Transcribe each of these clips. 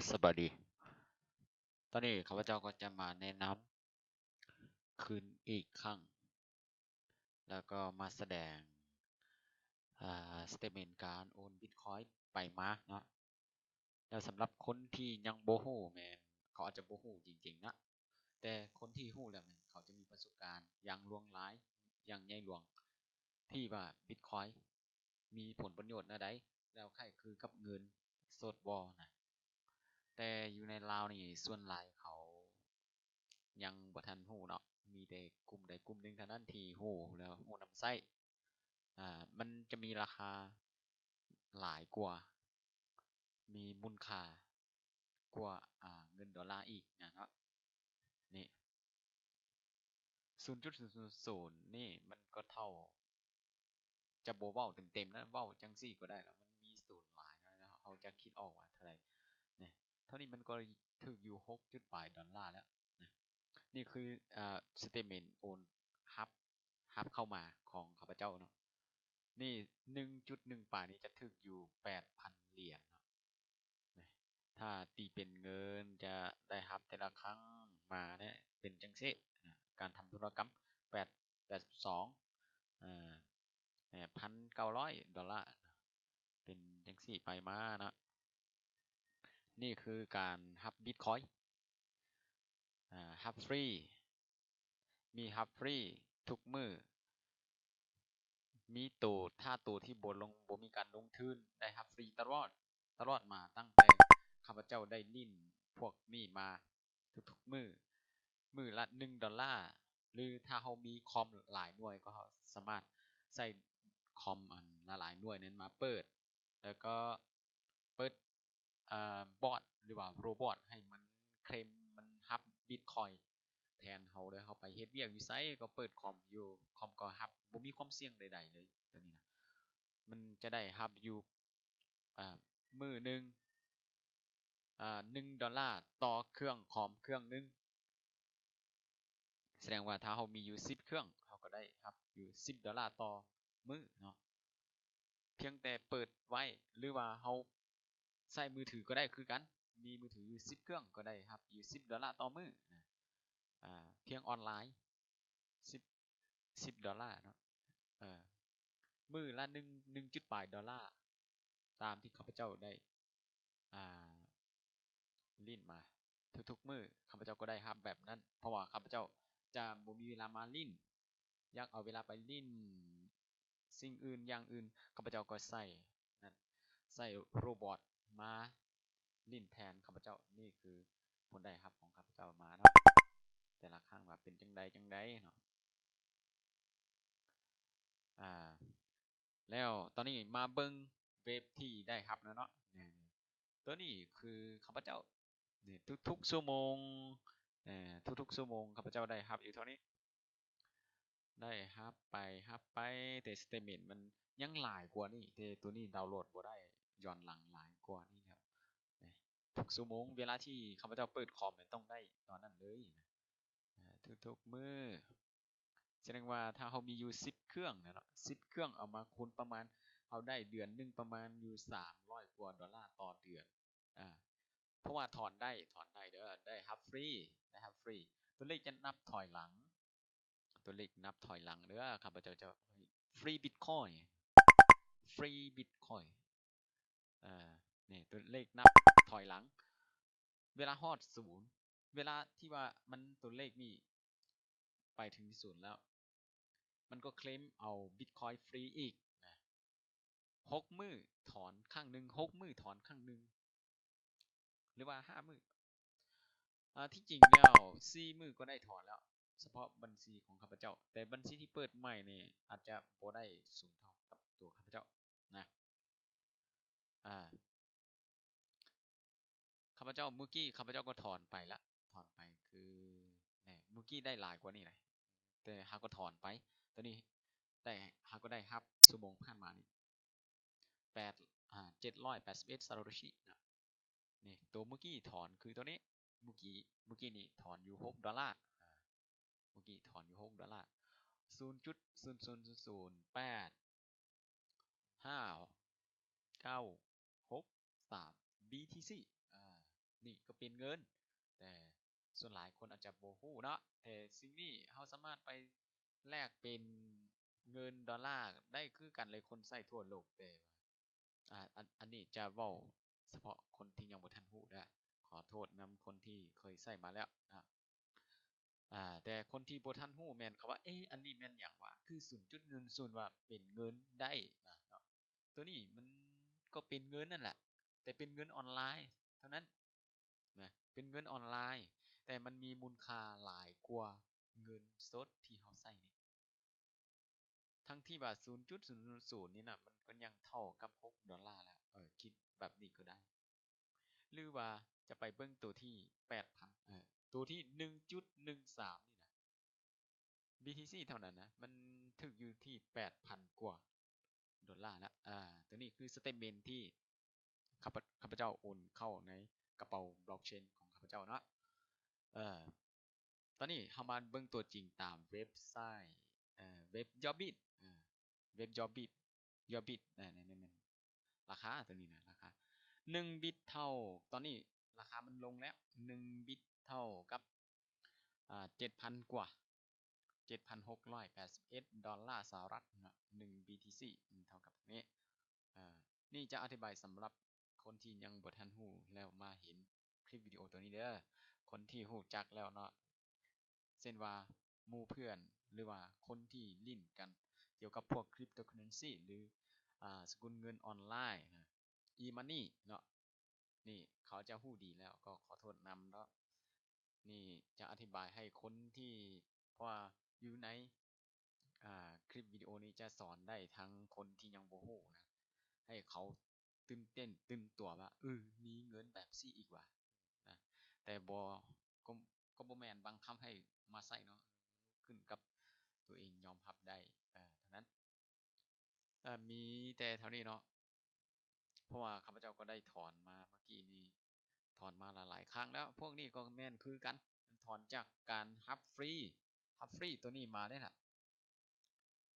สวัสดีตอนนี้ข้าพเจ้าก็จะมาแนะนำคืนอีกครั้งแล้วก็มาแสดงสเตทเมนต์การโอนบิตคอยไปมาเนาะแล้วสำหรับคนที่ยังโบฮูแมนเขาอาจจะโบฮูจริงๆนะแต่คนที่ฮู้แล้วแมนเขาจะมีประสบการณ์อย่างล่วงล้ายอย่างใหญ่หลวงที่ว่าบิตคอยมีผลประโยชน์นะได้แล้วใครคือกับเงินสดบอนะแต่อยู่ในลาวนี่ส่วนหลายเขายังบ่ทันฮู้เนาะมีแต่กลุ่มใดกลุ่มหนึ่งเท่านั้นที่ฮู้แล้วฮู้นำไส้มันจะมีราคาหลายกว่ามีมูลค่ากว่าเงินดอลลาร์อีกนะเนาะนี่0.000นี่มันก็เท่าจะโบเว้าเต็มๆนะเว้าจังซี่ก็ได้แล้วมันมีศูนย์หลายนะเขาจะคิดออกว่าเท่าไหร่เนี่ยเท่านี้มันก็ถึงอยู่6จุดปลายดอลลาร์แล้วนะนี่คือสเตทเมนต์โอนฮับเข้ามาของข้าพเจ้าเนาะนี่1.1ป่านี้จะถึกอยู่8,000เหรียญเนาะถ้าตีเป็นเงินจะได้ฮับแต่ละครั้งมาเนี่ยเป็นจังซี่การทำธุรกรรม8821,900 ดอลลาร์เป็นจังซี่ไปมาเนาะนี่คือการฮับบิตคอยฮับฟรีมีฮับฟรีทุกมือมีตัวถ้าตัวที่บ่มีการลงทุนได้ฮับฟรีตลอดมาตั้งแต่ข้าพเจ้าได้ลิ้นพวกนี้มาทุกๆมือละ1 ดอลลาร์หรือถ้าเขามีคอมหลายหน่วยก็สามารถใส่คอมอันหลายหน่วยนั้นมาเปิดแล้วก็เปิดบอทหรือว่าโรบอทให้มันเคลมมันฮับบิตคอยแทนเขาเลยเขาไปเฮ็ดเวียกอยู่ไซก็เปิดคอมอยู่คอมก็ฮับบ่มีความเสี่ยงใดๆเลยตัวนี้นะมันจะได้ฮับอยู่มือหนึ่ง1 ดอลลาร์ต่อเครื่องคอมเครื่องนึงแสดงว่าถ้าเขามีอยู่10เครื่องเขาก็ได้ครับอยู่10 ดอลลาร์ต่อมือเนาะเพียงแต่เปิดไว้หรือว่าเขาใส่มือถือก็ได้คือกันมีมือถืออยู่10เครื่องก็ได้ครับอยู่10 ดอลลาร์ต่อมือเพียงออนไลน์10 ดอลลาร์เนาะมือละ1.8 ดอลลาร์ตามที่ข้าพเจ้าได้อ่าลิ้นมาทุกๆมือข้าพเจ้าก็ได้ครับแบบนั้นเพราะว่าข้าพเจ้าจะบ่มีเวลามาลิ้นอยากเอาเวลาไปลิ้นสิ่งอื่นอย่างอื่นข้าพเจ้าก็ใส่โรบอทมาลิ้นแทนข้าพเจ้านี่คือผลได้ครับของข้าพเจ้ามาเนาะแต่ละครั้งว่าเป็นจังใดเนาะแล้วตอนนี้มาเบิ้งเว็บที่ได้ครับเนาะตัวนี้คือข้าพเจ้าทุกๆชั่วโมงทุกๆชั่วโมงข้าพเจ้าได้ครับอยู่เท่านี้ได้ฮับไปแต่สเตทเมนต์มันยังหลายกว่านี่แต่ตัวนี้ดาวน์โหลดบ่ได้ย้อนหลังหลายกว่านี่ครับทุกชั่วโมงเวลาที่ข้าพเจ้าเปิดคอมต้องได้ตอนนั้นเลยทุกๆมื้อแสดงว่าถ้าเขามีอยู่10เครื่องเนาะ10เครื่องเอามาคูณประมาณเขาได้เดือนนึงประมาณอยู่300 กว่า ดอลลาร์ต่อเดือนอ่าเพราะว่าถอนได้เด้อได้ฮับฟรีตัวเลขจะนับถอยหลังตัวเลขนับถอยหลังเด้อครับเราจะฟรีบิตคอยฟรีบิตคอยนี่ตัวเลขนับถอยหลังเวลาฮอดศูนย์เวลาที่ว่ามันตัวเลขนี่ไปถึงศูนย์แล้วมันก็เคลมเอาบิตคอยฟรีอีกนะ6 มื้อถอนข้างหนึ่ง6 มื้อถอนข้างหนึ่งหรือว่า5 มื้อที่จริงแล้ว4 มื้อก็ได้ถอนแล้วเฉพาะบัญชีของข้าพเจ้าแต่บัญชีที่เปิดใหม่นี่อาจจะบ่ได้สูงเท่ากับตัวข้าพเจ้านะอ่าข้าพเจ้าเมื่อกี้ข้าพเจ้าก็ถอนไปละถอนไปคือเนี่ยเมื่อกี้ได้หลายกว่านี่เลยแต่หาก็ถอนไปตอนนี้ได้หาก็ได้ครับชั่วโมงผ่านมานี่8 781ซาโตชินะนี่ตัวเมื่อกี้ถอนคือตัวนี้เมื่อกี้นี่ถอนอยู่6 ดอลลาร์เมื่อกี้ถอนอยู่6 ดอลลาร์0.00008 5 9 6 3 BTC นี่ก็เป็นเงินแต่ส่วนหลายคนอาจจะบ่ฮู้เนาะแต่สิ่งนี้เราสามารถไปแลกเป็นเงินดอลลาร์ได้คือกันเลยคนใช้ทั่วโลกแต่อันนี้จะเว้าเฉพาะคนที่ยังบ่ทันฮู้เด้อขอโทษนำคนที่เคยใช้มาแล้วนะแต่คนที่บ่ทันฮู้แม่นเขาว่าอันนี้แม่นหยังวะคือ0.10ว่าเป็นเงินได้นะเนาะตัวนี้มันก็เป็นเงินนั่นแหละแต่เป็นเงินออนไลน์เท่านั้นนะเป็นเงินออนไลน์แต่มันมีมูลค่าหลายกว่าเงินสดที่เราใช้นี่ทั้งที่ว่า0.000นี่น่ะมันก็ยังเท่ากับ$6แล้วคิดแบบนี้ก็ได้หรือว่าจะไปเบิ่งตัวที่8,000ตัวที่1.13นี่นะ BTC เท่านั้นนะมันถึกอยู่ที่8,000กว่าดอลลาร์แล้วตัวนี้คือสเตทเมนต์ที่ข้าพเจ้าโอนเข้าในกระเป๋าบล็อกเชนของข้าพเจ้าเนาะเอ่อตอนนี้เฮามาเบิ่งตัวจริงตามเว็บไซต์เว็บ Jobit เว็บ Jobit นั่นราคาตัวนี้นะราคา1บิตเท่าตอนนี้ราคามันลงแล้ว1บิตเท่ากับ7,000กว่า$7,681นะ1 BTC เท่ากับนี้นี่จะอธิบายสำหรับคนที่ยังบ่ทันฮู้แล้วมาเห็นคลิปวิดีโอตัวนี้เด้อคนที่ฮู้จักแล้วเนาะเช่นว่าหมู่เพื่อนหรือว่าคนที่ลิ้นกันเกี่ยวกับพวกคริปโตเคอเรนซีหรือสกุลเงินออนไลน์นะ e-money เนาะนี่เขาจะฮู้ดีแล้วก็ขอโทษนำเนาะนี่จะอธิบายให้คนที่เพราะว่าอยู่ในคลิปวิดีโอนี้จะสอนได้ทั้งคนที่ยังบ่ฮู้นะให้เขาตื่นเต้นตื่นตัวว่ามีเงินแบบซี่อีกว่ะนะแต่ก็ก็บ่แม่นบังคับให้มาใส่เนาะขึ้นกับตัวเองยอมรับได้เท่านั้นมีแต่เท่านี้เนาะเพราะว่าข้าพเจ้าก็ได้ถอนมาเมื่อกี้นี้ถอนมาหลายๆครั้งแล้วพวกนี้ก็แม่นคือกันถอนจากการฮับฟรีตัวนี้มาได้ล่ะ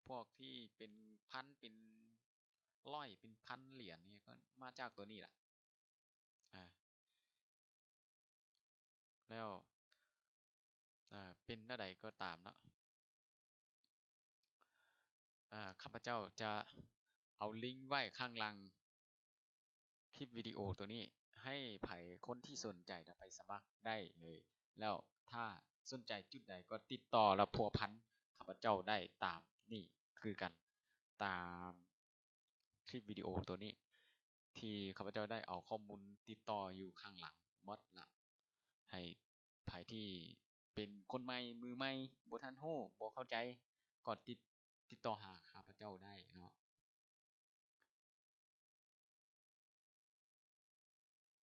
พวกที่เป็นพันเป็นร้อยเป็นพันเหรียญนี่ก็มาจากตัวนี้แหละอ่าแล้วเป็นอะไรก็ตามเนาะข้าพเจ้าจะเอาลิงก์ไว้ข้างล่างคลิปวิดีโอตัวนี้ให้ไผคนที่สนใจไปสมัครได้เลยแล้วถ้าสนใจจุดใดก็ติดต่อและพัวพันข้าพเจ้าได้ตามนี่คือกันตามคลิปวิดีโอตัวนี้ที่ข้าพเจ้าได้เอาข้อมูลติดต่ออยู่ข้างหลังหมดละให้ไผที่เป็นคนใหม่มือใหม่บ่ทันฮู้บ่เข้าใจก็ติดต่อหาข้าพเจ้าได้เนาะ